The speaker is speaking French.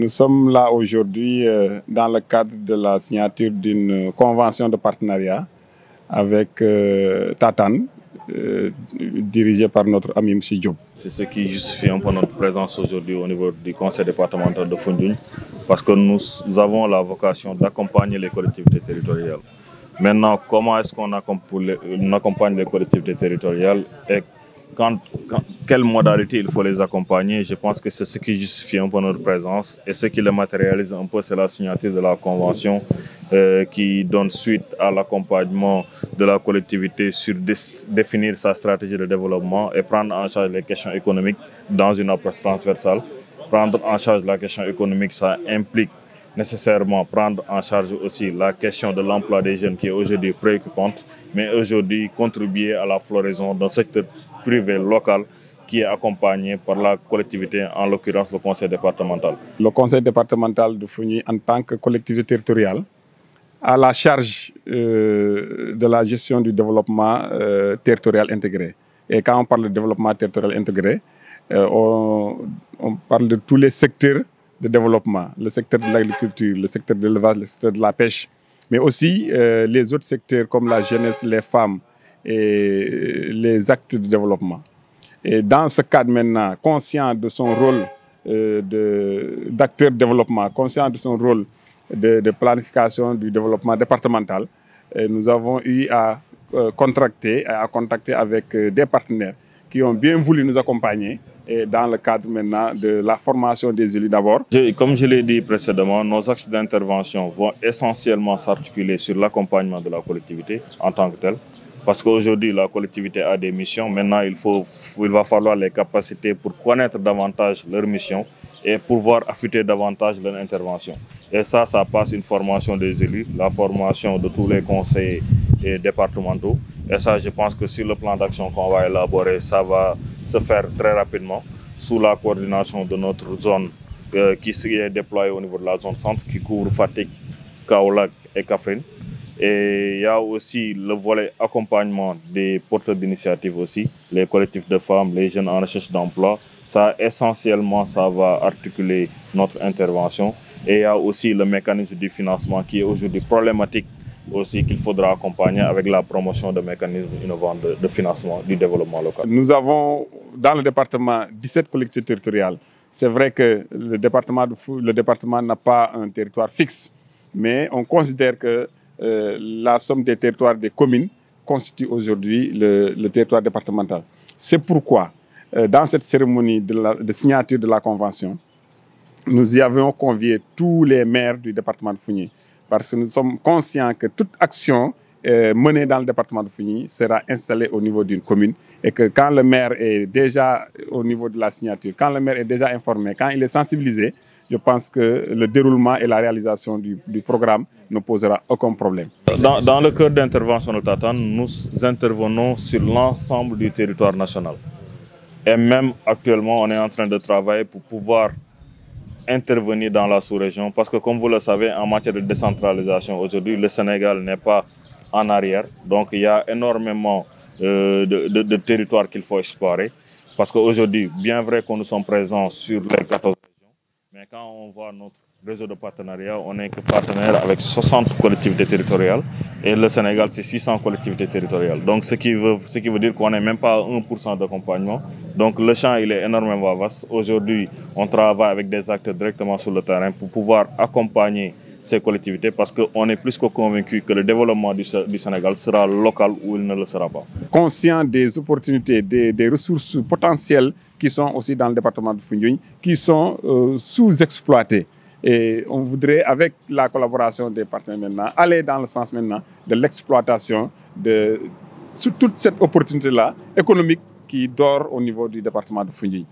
Nous sommes là aujourd'hui dans le cadre de la signature d'une convention de partenariat avec Tatane, dirigée par notre ami M. Diop. C'est ce qui justifie un peu notre présence aujourd'hui au niveau du conseil départemental de Foundiougne, parce que nous avons la vocation d'accompagner les collectivités territoriales. Maintenant, comment est-ce qu'on accompagne les collectivités territoriales et quelle modalité il faut les accompagner? Je pense que c'est ce qui justifie un peu notre présence, et ce qui le matérialise un peu, c'est la signature de la convention qui donne suite à l'accompagnement de la collectivité sur définir sa stratégie de développement et prendre en charge les questions économiques dans une approche transversale. Prendre en charge la question économique, ça implique nécessairement prendre en charge aussi la question de l'emploi des jeunes qui est aujourd'hui préoccupante, mais aujourd'hui contribuer à la floraison d'un secteur privé local qui est accompagné par la collectivité, en l'occurrence le conseil départemental. Le conseil départemental de Foundiougne, en tant que collectivité territoriale, a la charge de la gestion du développement territorial intégré. Et quand on parle de développement territorial intégré, on parle de tous les secteurs de développement, le secteur de l'agriculture, le secteur de l'élevage, le secteur de la pêche, mais aussi les autres secteurs comme la jeunesse, les femmes et les actes de développement. Et dans ce cadre maintenant, conscient de son rôle d'acteur de développement, conscient de son rôle de planification du développement départemental, nous avons eu à contacter avec des partenaires qui ont bien voulu nous accompagner, et dans le cadre maintenant de la formation des élus d'abord. Comme je l'ai dit précédemment, nos axes d'intervention vont essentiellement s'articuler sur l'accompagnement de la collectivité en tant que telle. Parce qu'aujourd'hui, la collectivité a des missions. Maintenant, il va falloir les capacités pour connaître davantage leurs missions et pouvoir affûter davantage leur intervention. Et ça passe une formation des élus, la formation de tous les conseillers départementaux. Et ça, je pense que sur le plan d'action qu'on va élaborer, ça va se faire très rapidement sous la coordination de notre zone qui est déployée au niveau de la zone centre qui couvre Fatick, Kaolack et Kaffrine. Et il y a aussi le volet accompagnement des porteurs d'initiatives aussi, les collectifs de femmes, les jeunes en recherche d'emploi. Ça, essentiellement, ça va articuler notre intervention. Et il y a aussi le mécanisme du financement qui est aujourd'hui problématique aussi, qu'il faudra accompagner avec la promotion de mécanismes innovants de financement du développement local. Nous avons dans le département 17 collectivités territoriales. C'est vrai que le département n'a pas un territoire fixe, mais on considère que la somme des territoires des communes constitue aujourd'hui le territoire départemental. C'est pourquoi, dans cette cérémonie de signature de la convention, nous y avons convié tous les maires du département de Foundiougne, parce que nous sommes conscients que toute action menée dans le département de Foundiougne sera installée au niveau d'une commune, et que quand le maire est déjà au niveau de la signature, quand le maire est déjà informé, quand il est sensibilisé, je pense que le déroulement et la réalisation du programme ne posera aucun problème. Dans le cœur d'intervention de Tatane, nous intervenons sur l'ensemble du territoire national. Et même actuellement, on est en train de travailler pour pouvoir intervenir dans la sous-région, parce que comme vous le savez, en matière de décentralisation, aujourd'hui, le Sénégal n'est pas en arrière. Donc il y a énormément de territoires qu'il faut explorer. Parce qu'aujourd'hui, bien vrai que nous sommes présents sur les 14 régions, mais quand on voit notre réseau de partenariat, on n'est que partenaire avec 60 collectivités territoriales, et le Sénégal, c'est 600 collectivités territoriales. Donc ce qui veut dire qu'on n'est même pas à 1% d'accompagnement. Donc le champ, il est énormément vaste. Aujourd'hui, on travaille avec des acteurs directement sur le terrain pour pouvoir accompagner ces collectivités, parce qu'on est plus que convaincu que le développement du Sénégal sera local ou il ne le sera pas. Conscient des opportunités, des ressources potentielles qui sont aussi dans le département de Foundiougne, qui sont sous-exploitées. Et on voudrait, avec la collaboration des partenaires maintenant, aller dans le sens maintenant de l'exploitation de toute cette opportunité-là économique qui dort au niveau du département de Foundiougne.